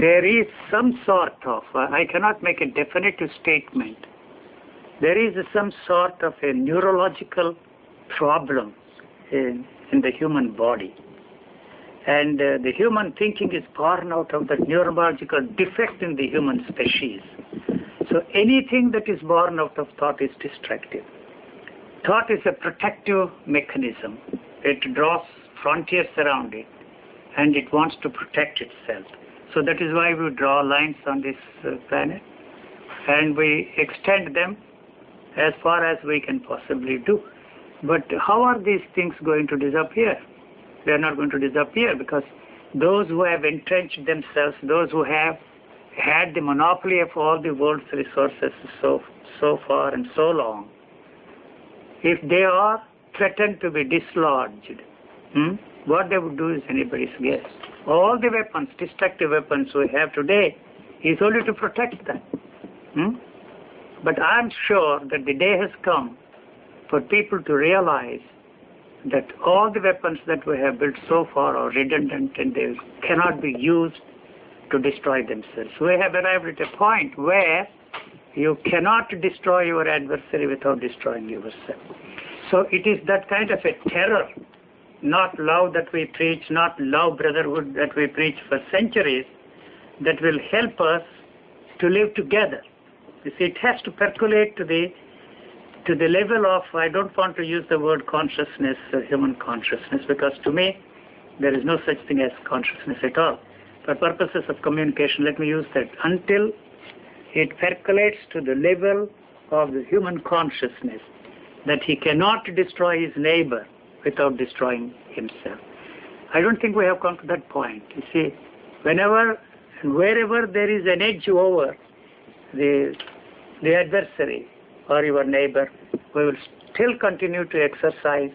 there is some sort of, I cannot make a definitive statement, there is some sort of a neurological problem in the human body. And the human thinking is born out of the neurological defect in the human species. So anything that is born out of thought is destructive. Thought is a protective mechanism. It draws frontiers around it, and it wants to protect itself. So that is why we draw lines on this planet, and we extend them as far as we can possibly do. But how are these things going to disappear? They are not going to disappear, because those who have entrenched themselves, those who have had the monopoly of all the world's resources so far and so long, if they are threatened to be dislodged, what they would do is anybody's guess. All the weapons, destructive weapons we have today, is only to protect them. But I'm sure that the day has come for people to realize that all the weapons that we have built so far are redundant and they cannot be used to destroy themselves. We have arrived at a point where you cannot destroy your adversary without destroying yourself. So it is that kind of a terror, not love that we preach, not love brotherhood that we preach for centuries, that will help us to live together. You see, it has to percolate to the level of, I don't want to use the word consciousness, human consciousness, because to me, there is no such thing as consciousness at all. For purposes of communication, let me use that. Until it percolates to the level of the human consciousness, that he cannot destroy his neighbor without destroying himself. I don't think we have come to that point. You see, whenever and wherever there is an edge over the adversary or your neighbor, we will still continue to exercise,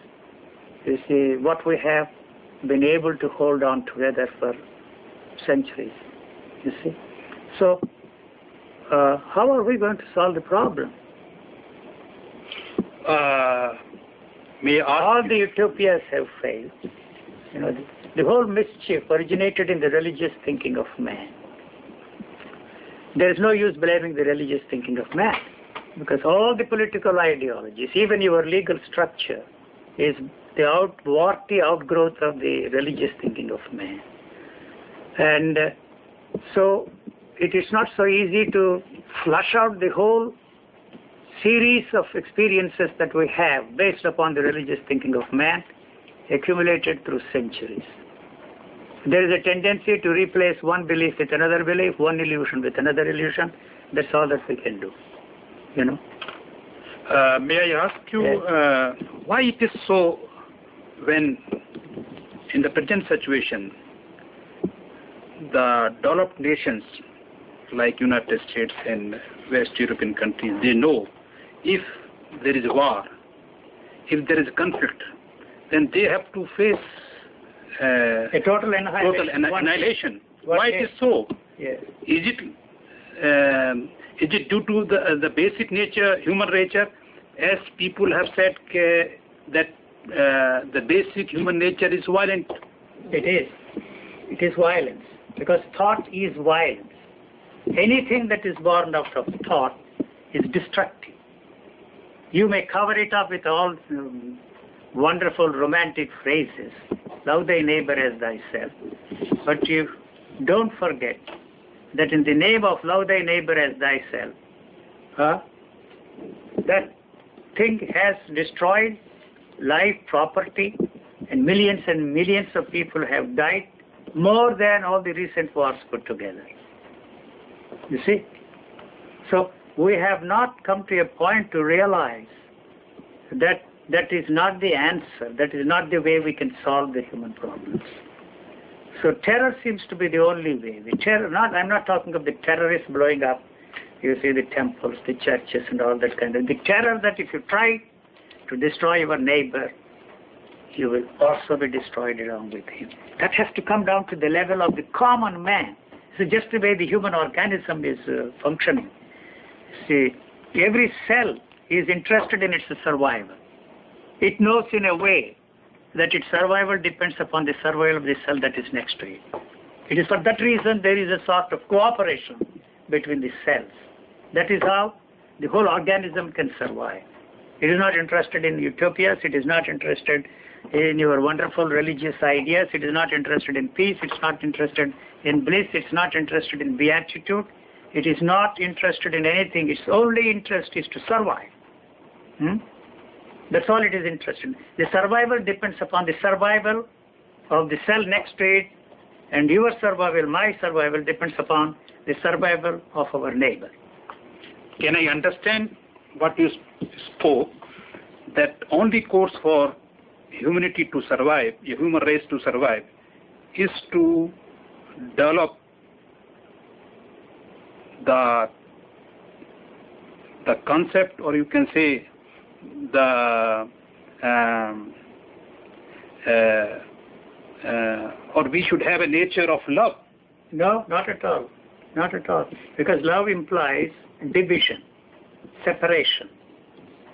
you see, what we have been able to hold on together for centuries, you see. So, how are we going to solve the problem? All the utopias have failed. You know, the whole mischief originated in the religious thinking of man. There is no use blaming the religious thinking of man, because all the political ideologies, even your legal structure, is the outgrowth of the religious thinking of man. And so it is not so easy to flush out the whole series of experiences that we have based upon the religious thinking of man, accumulated through centuries. There is a tendency to replace one belief with another belief, one illusion with another illusion. That's all that we can do, you know. May I ask you, why it is so when in the present situation, the developed nations like United States and West European countries, they know if there is war, if there is conflict, then they have to face a total annihilation. Why it is so? Yes. Is it due to the basic nature, human nature, as people have said that the basic human nature is violent? It is. It is violence, because thought is violence. Anything that is born out of thought is destructive. You may cover it up with all wonderful romantic phrases, love thy neighbor as thyself, but you don't forget that in the name of love thy neighbor as thyself, that thing has destroyed life, property, and millions of people have died, more than all the recent wars put together. You see? So we have not come to a point to realize that that is not the answer, that is not the way we can solve the human problems. So terror seems to be the only way. The terror, I'm not talking of the terrorists blowing up, you see, the temples, the churches and all that kind of. The terror that if you try to destroy your neighbor, you will also be destroyed along with him. That has to come down to the level of the common man. So just the way the human organism is functioning. See, every cell is interested in its survival. It knows in a way that its survival depends upon the survival of the cell that is next to it. It is for that reason there is a sort of cooperation between the cells. That is how the whole organism can survive. It is not interested in utopias. It is not interested in your wonderful religious ideas. It is not interested in peace. It's not interested in bliss. It's not interested in beatitude. It is not interested in anything. Its only interest is to survive. That's all it is interested in. The survival depends upon the survival of the cell next to it, and your survival, my survival, depends upon the survival of our neighbor. Can I understand what you spoke, that only course for humanity to survive, a human race to survive, is to develop the concept, or you can say or we should have a nature of love? No, not at all. Not at all. Because love implies division, separation.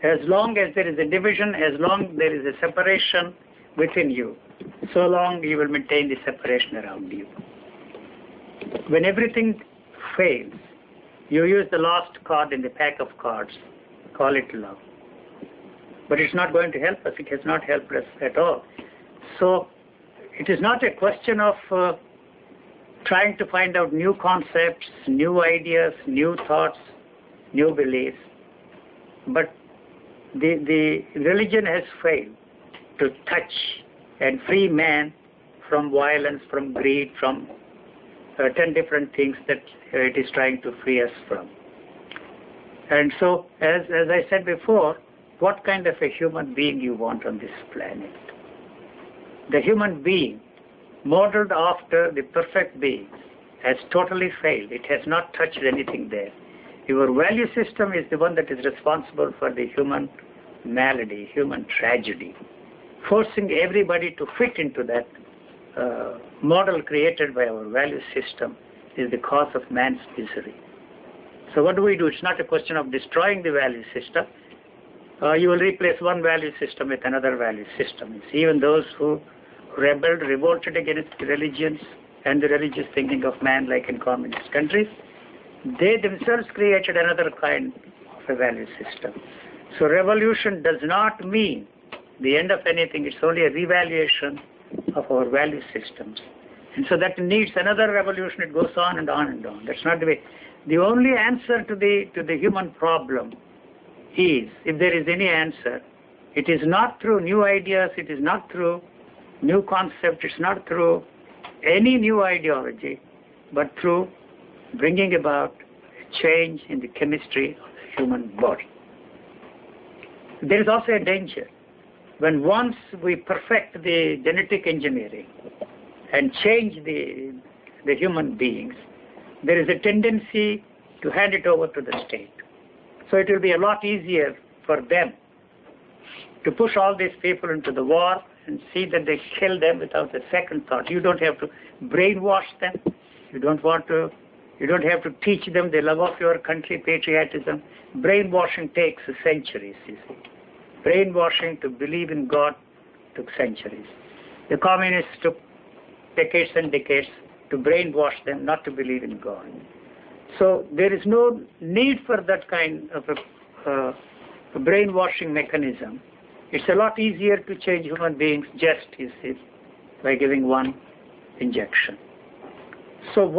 As long as there is a division, as long as there is a separation within you, so long you will maintain the separation around you. When everything fails, you use the last card in the pack of cards, call it love. But it's not going to help us. It has not helped us at all. So it is not a question of trying to find out new concepts, new ideas, new thoughts, new beliefs. But the religion has failed to touch and free man from violence, from greed, from 10 different things that it is trying to free us from. And so, as I said before, what kind of a human being you want on this planet? The human being, modeled after the perfect being, has totally failed. It has not touched anything there. Your value system is the one that is responsible for the human malady, human tragedy. Forcing everybody to fit into that model created by our value system is the cause of man's misery. So what do? It's not a question of destroying the value system. You will replace one value system with another value system. It's even those who rebelled, revolted against the religions and the religious thinking of man, like in communist countries, they themselves created another kind of a value system. So revolution does not mean the end of anything. It's only a revaluation of our value systems. And so that needs another revolution. It goes on and on and on. That's not the way. The only answer to the human problem is, if there is any answer, it is not through new ideas, it is not through new concepts, it's not through any new ideology, but through bringing about a change in the chemistry of the human body. There is also a danger. When once we perfect the genetic engineering and change the human beings, there is a tendency to hand it over to the state. So it will be a lot easier for them to push all these people into the war and see that they kill them without a second thought. You don't have to brainwash them. You don't have to teach them the love of your country, patriotism. Brainwashing takes centuries, you see. Brainwashing to believe in God took centuries. The communists took decades and decades to brainwash them not to believe in God. So there is no need for that kind of a brainwashing mechanism. It's a lot easier to change human beings just, you see, by giving one injection. So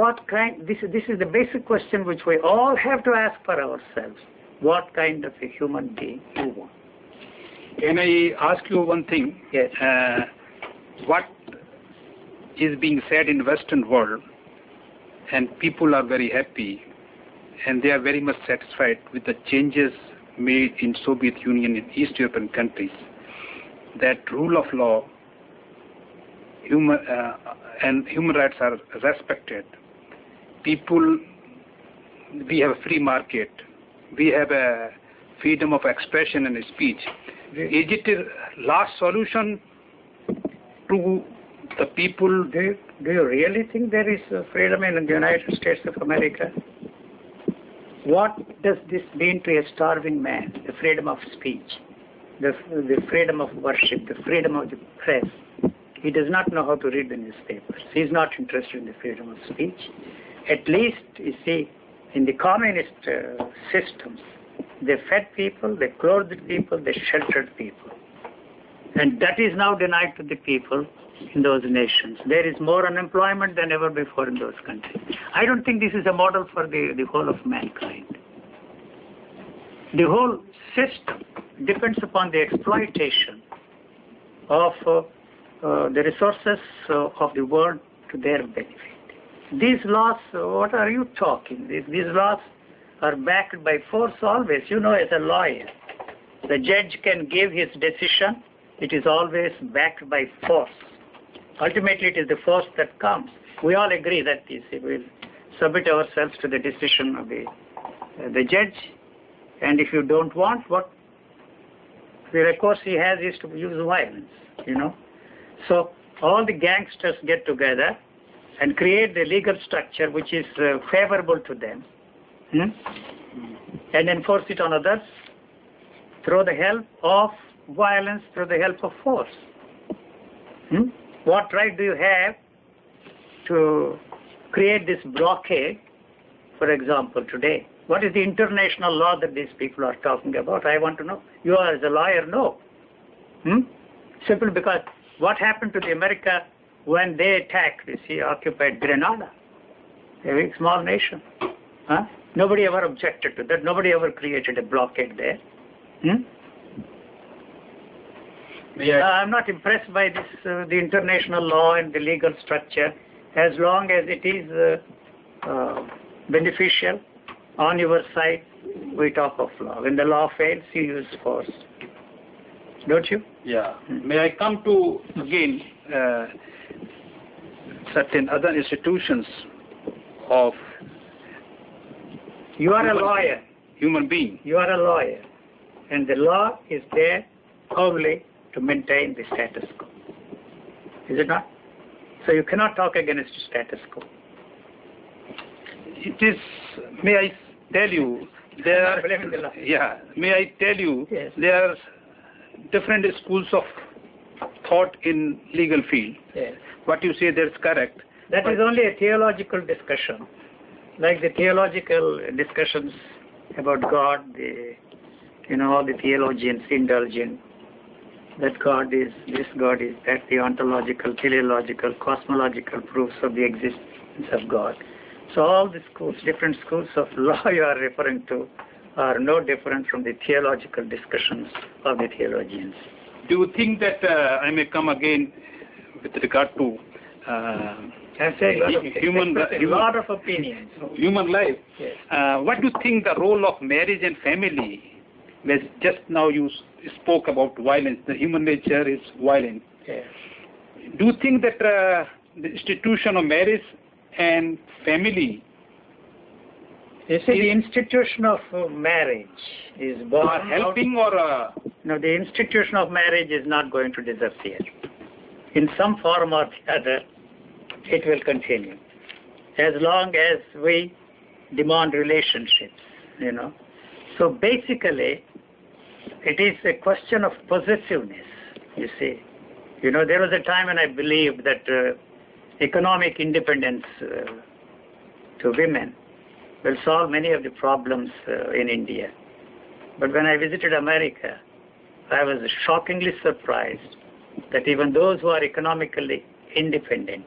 this is the basic question which we all have to ask for ourselves. What kind of a human being you want? Can I ask you one thing? Yes. What is being said in Western world, and people are very happy, and they are very much satisfied with the changes made in Soviet Union and East European countries, that rule of law and human rights are respected. People, we have a free market, we have a freedom of expression and speech. Is it a last solution to the people? Do you really think there is freedom in the United States of America? What does this mean to a starving man? The freedom of speech, the freedom of worship, the freedom of the press. He does not know how to read the newspapers. He is not interested in the freedom of speech. At least, you see, in the communist systems, they fed people, they clothed people, they sheltered people. And that is now denied to the people in those nations. There is more unemployment than ever before in those countries. I don't think this is a model for the whole of mankind. The whole system depends upon the exploitation of the resources of the world to their benefit. These laws, what are you talking? These laws are backed by force always. You know, as a lawyer, the judge can give his decision. It is always backed by force. Ultimately, it is the force that comes. We all agree that we'll submit ourselves to the decision of the judge. And if you don't want, what the recourse he has is to use violence, you know. So all the gangsters get together and create the legal structure which is favorable to them, and enforce it on others through the help of violence, through the help of force. What right do you have to create this blockade, for example, today? What is the international law that these people are talking about? I want to know. You are, as a lawyer, know. Simply because what happened to the America when they attacked, occupied Grenada, a very small nation? Nobody ever objected to that. Nobody ever created a blockade there. I'm not impressed by this, the international law and the legal structure, as long as it is beneficial on your side. We talk of law. When the law fails, you use force. Don't you? Yeah. May I come to, again, certain other institutions of You are a lawyer. Human being. You are a lawyer. And the law is there only to maintain the status quo. Is it not? So you cannot talk against the status quo. It is, may I tell you, there are, may I tell you, yes, there are different schools of thought in legal field. Yes. What you say, that's correct. That is only a theological discussion. Like the theological discussions about God, all the theologians indulge in that God is this, God is that, the ontological, teleological, cosmological proofs of the existence of God. So all the schools, different schools of law you are referring to, are no different from the theological discussions of the theologians. Do you think that I may come again with regard to I'm saying a lot of opinions. Human life? Yes. What do you think the role of marriage and family? As just now you spoke about violence. The human nature is violent. Yes. Do you think that the institution of marriage and family? You see, the institution of marriage is born are helping out, or no, the institution of marriage is not going to disappear. In some form or the other, it will continue as long as we demand relationships. So basically, it is a question of possessiveness. You see, there was a time when I believed that economic independence to women will solve many of the problems in India. But when I visited America, I was shockingly surprised that even those who are economically independent,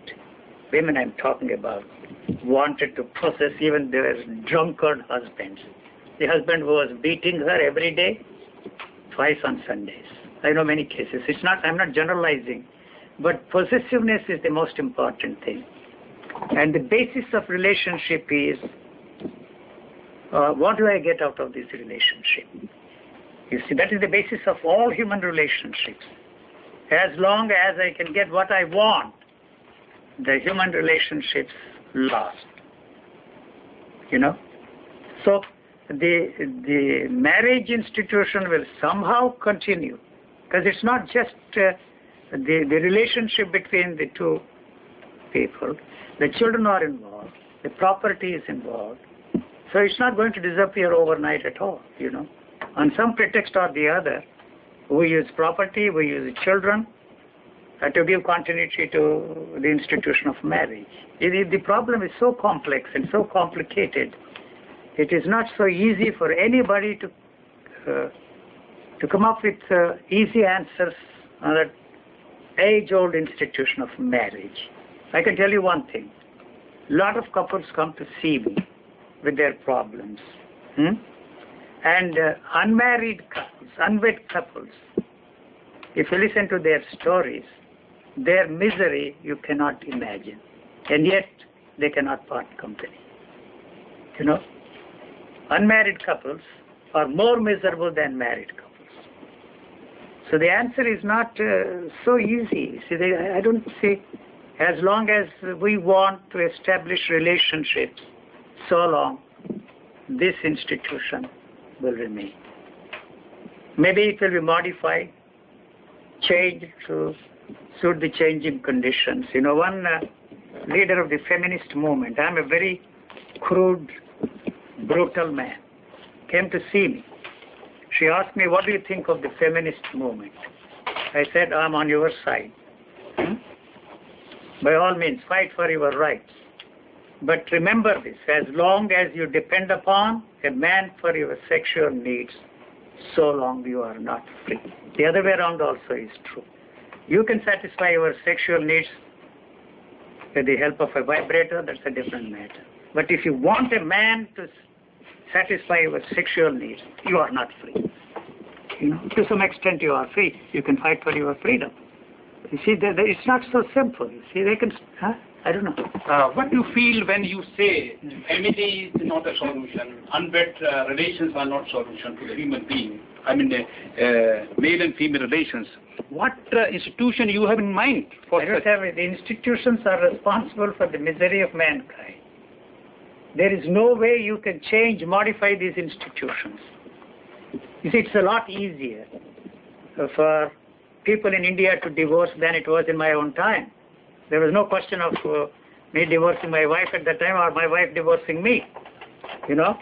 women I'm talking about, wanted to possess even their drunkard husbands. The husband who was beating her every day, twice on Sundays. I know many cases. I'm not generalizing, but possessiveness is the most important thing. And the basis of relationship is, what do I get out of this relationship? You see, that is the basis of all human relationships. As long as I can get what I want, the human relationships last. So the marriage institution will somehow continue, because it's not just the relationship between the two people. The children are involved. The property is involved. So it's not going to disappear overnight at all, On some pretext or the other, we use property, we use children, to give continuity to the institution of marriage. The problem is so complex and so complicated. It is not so easy for anybody to come up with easy answers on that age-old institution of marriage. I can tell you one thing. A lot of couples come to see me with their problems. And unmarried couples, unwed couples, if you listen to their stories, their misery you cannot imagine. And yet they cannot part company. You know? Unmarried couples are more miserable than married couples. So the answer is not so easy. See, I don't see, as long as we want to establish relationships, so long this institution will remain. Maybe it will be modified, changed to suit the changing conditions. You know, one leader of the feminist movement, I'm a very crude, brutal man, came to see me. She asked me, what do you think of the feminist movement? I said, I'm on your side. By all means, fight for your rights. But remember this, as long as you depend upon a man for your sexual needs, so long you are not free. The other way around also is true. You can satisfy your sexual needs with the help of a vibrator, that's a different matter. But if you want a man to satisfy your sexual needs, you are not free. You know, to some extent you are free. You can fight for your freedom. You see, it's not so simple. You see, they can, I don't know. What do you feel when you say family is not a solution, unwed relations are not solution to the human being? I mean, male and female relations. What institution you have in mind for I don't have it. The institutions are responsible for the misery of mankind. There is no way you can change, modify these institutions. You see, it's a lot easier for people in India to divorce than it was in my own time. There was no question of me divorcing my wife at that time or my wife divorcing me. You know?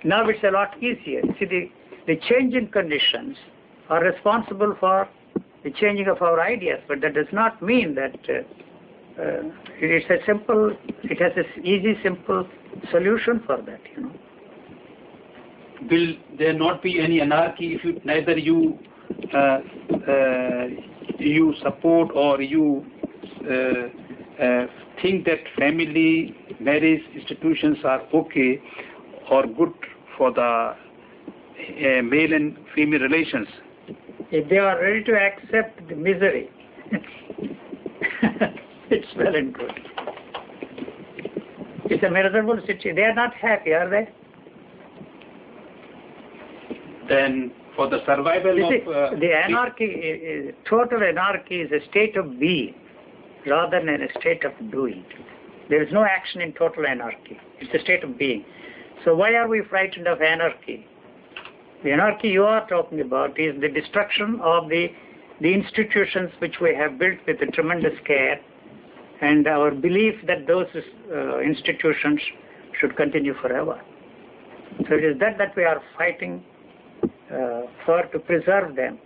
Now it's a lot easier. See, the change in conditions are responsible for the changing of our ideas, but that does not mean that it has this easy, simple solution for that, you know. Will there not be any anarchy if you, neither you you support or you think that family marriage institutions are okay or good for the male and female relations? If they are ready to accept the misery, it's well and good. It's a miserable situation. They are not happy, are they? Then for the survival of... the anarchy, total anarchy is a state of being rather than a state of doing. There is no action in total anarchy. It's a state of being. So why are we frightened of anarchy? The anarchy you are talking about is the destruction of the institutions which we have built with a tremendous care and our belief that those institutions should continue forever. So it is that we are fighting for to preserve them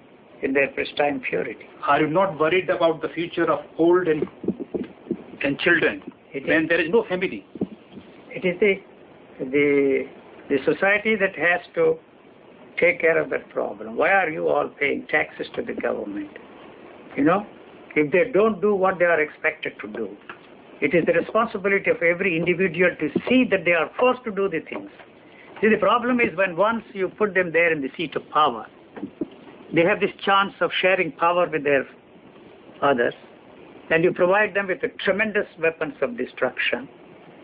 in their pristine purity. Are you not worried about the future of old and children when there is no family? It is the society that has to take care of that problem. Why are you all paying taxes to the government? You know, if they don't do what they are expected to do, it is the responsibility of every individual to see that they are forced to do the things. See, the problem is when once you put them there in the seat of power, they have this chance of sharing power with their others, and you provide them with the tremendous weapons of destruction.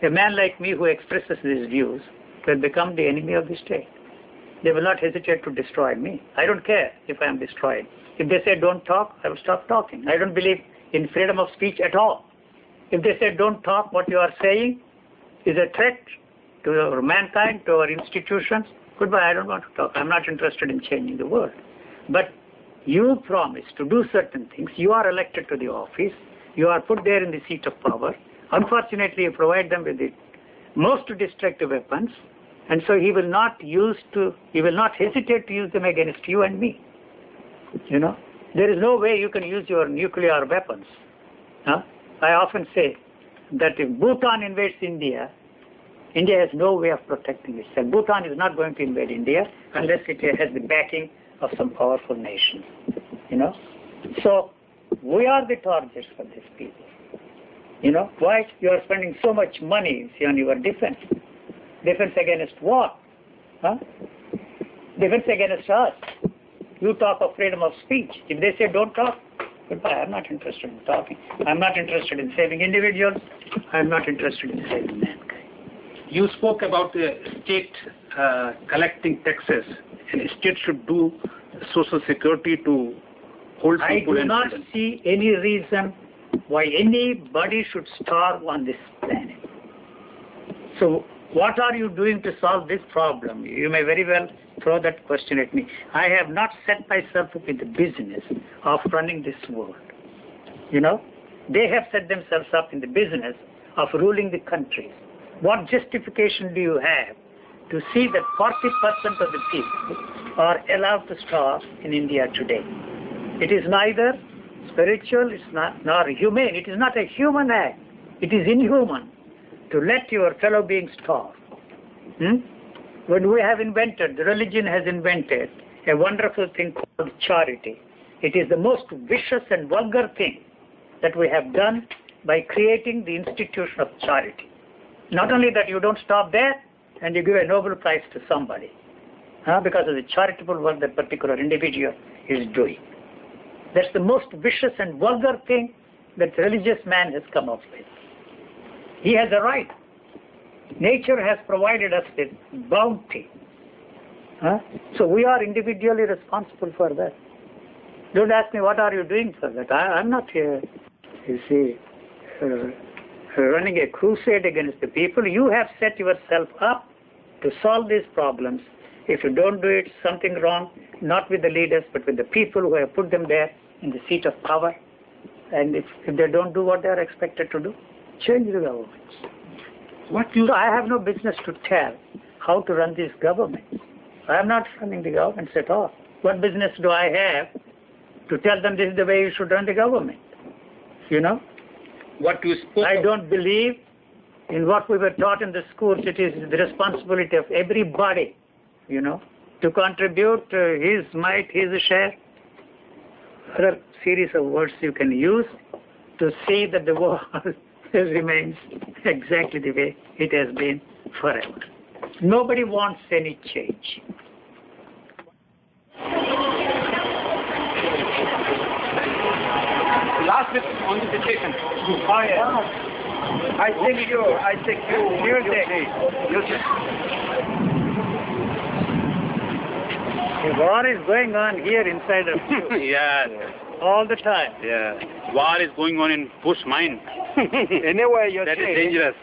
A man like me who expresses these views will become the enemy of the state. They will not hesitate to destroy me. I don't care if I am destroyed. If they say don't talk, I will stop talking. I don't believe in freedom of speech at all. If they say don't talk, what you are saying is a threat to our mankind, to our institutions, goodbye, I don't want to talk. I'm not interested in changing the world. But you promise to do certain things. You are elected to the office. You are put there in the seat of power. Unfortunately, you provide them with the most destructive weapons, and so he will not hesitate to use them against you and me. You know, There is no way you can use your nuclear weapons. Huh? I often say that if Bhutan invades India, India has no way of protecting itself. Bhutan is not going to invade India unless it has the backing of some powerful nation. You know? So, we are the targets for these people. You know? Why? You are spending so much money on your defense. Defense against what? Huh? Defense against us. You talk of freedom of speech. If they say don't talk, goodbye. I'm not interested in talking. I'm not interested in saving individuals. I'm not interested in saving mankind. You spoke about the state collecting taxes, and the state should do social security to hold people. I do not see any reason why anybody should starve on this planet. So, what are you doing to solve this problem? You may very well throw that question at me. I have not set myself up in the business of running this world. You know, they have set themselves up in the business of ruling the country. What justification do you have to see that 40% of the people are allowed to starve in India today? It is neither spiritual, it's not nor humane. It is not a human act. It is inhuman to let your fellow beings starve. When we have invented, the religion has invented a wonderful thing called charity. It is the most vicious and vulgar thing that we have done by creating the institution of charity. Not only that, you don't stop there and you give a Nobel Prize to somebody because of the charitable work that particular individual is doing. That's the most vicious and vulgar thing that religious man has come up with. He has a right. Nature has provided us with bounty. So we are individually responsible for that. Don't ask me what are you doing for that. I'm not here, you see, running a crusade against the people. You have set yourself up to solve these problems. If you don't do it, something wrong, not with the leaders, but with the people who have put them there in the seat of power. And if they don't do what they are expected to do, change the government. So I have no business to tell how to run these governments. I am not running the governments at all. What business do I have to tell them this is the way you should run the government? You know? I don't believe in what we were taught in the schools. It is the responsibility of everybody, you know, to contribute his mite, his share. Other series of words you can use to say that the world remains exactly the way it has been forever. Nobody wants any change. Last bit on the situation. Oh, yeah. I take you. You take. The war is going on here inside of you. Yes. All the time. Yeah. War is going on in Bush mind. Anyway, that is dangerous.